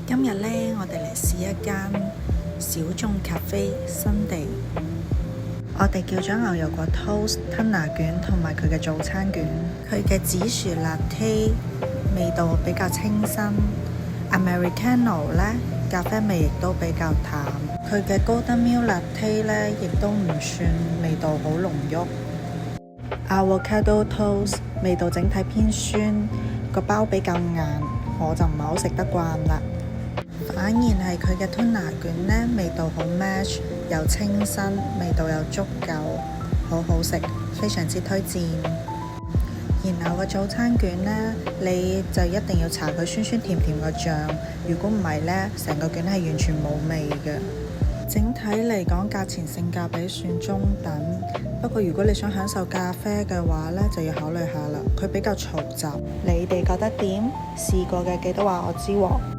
今日呢，我哋嚟試一間小眾咖啡新地。我哋叫咗牛油果 toast、吞拿卷同埋佢嘅早餐卷。佢嘅紫薯 latte 味道比較清新 ，Americano 呢咖啡味亦都比較淡。佢嘅 golden milk latte 呢亦都唔算味道好濃郁。Avocado toast 味道整體偏酸，個包比較硬，我就唔係好食得慣啦。反而係佢嘅吞拿卷呢，味道好 match， 又清新，味道又足夠，好好食，非常之推薦。然後個早餐卷呢，你就一定要搽佢酸酸甜甜個醬，如果唔係呢，成個卷係完全冇味嘅。整體嚟講，價錢性價比算中等，不過如果你想享受咖啡嘅話呢，就要考慮下啦。佢比較嘈雜，你哋覺得點？試過嘅記得話我知喎。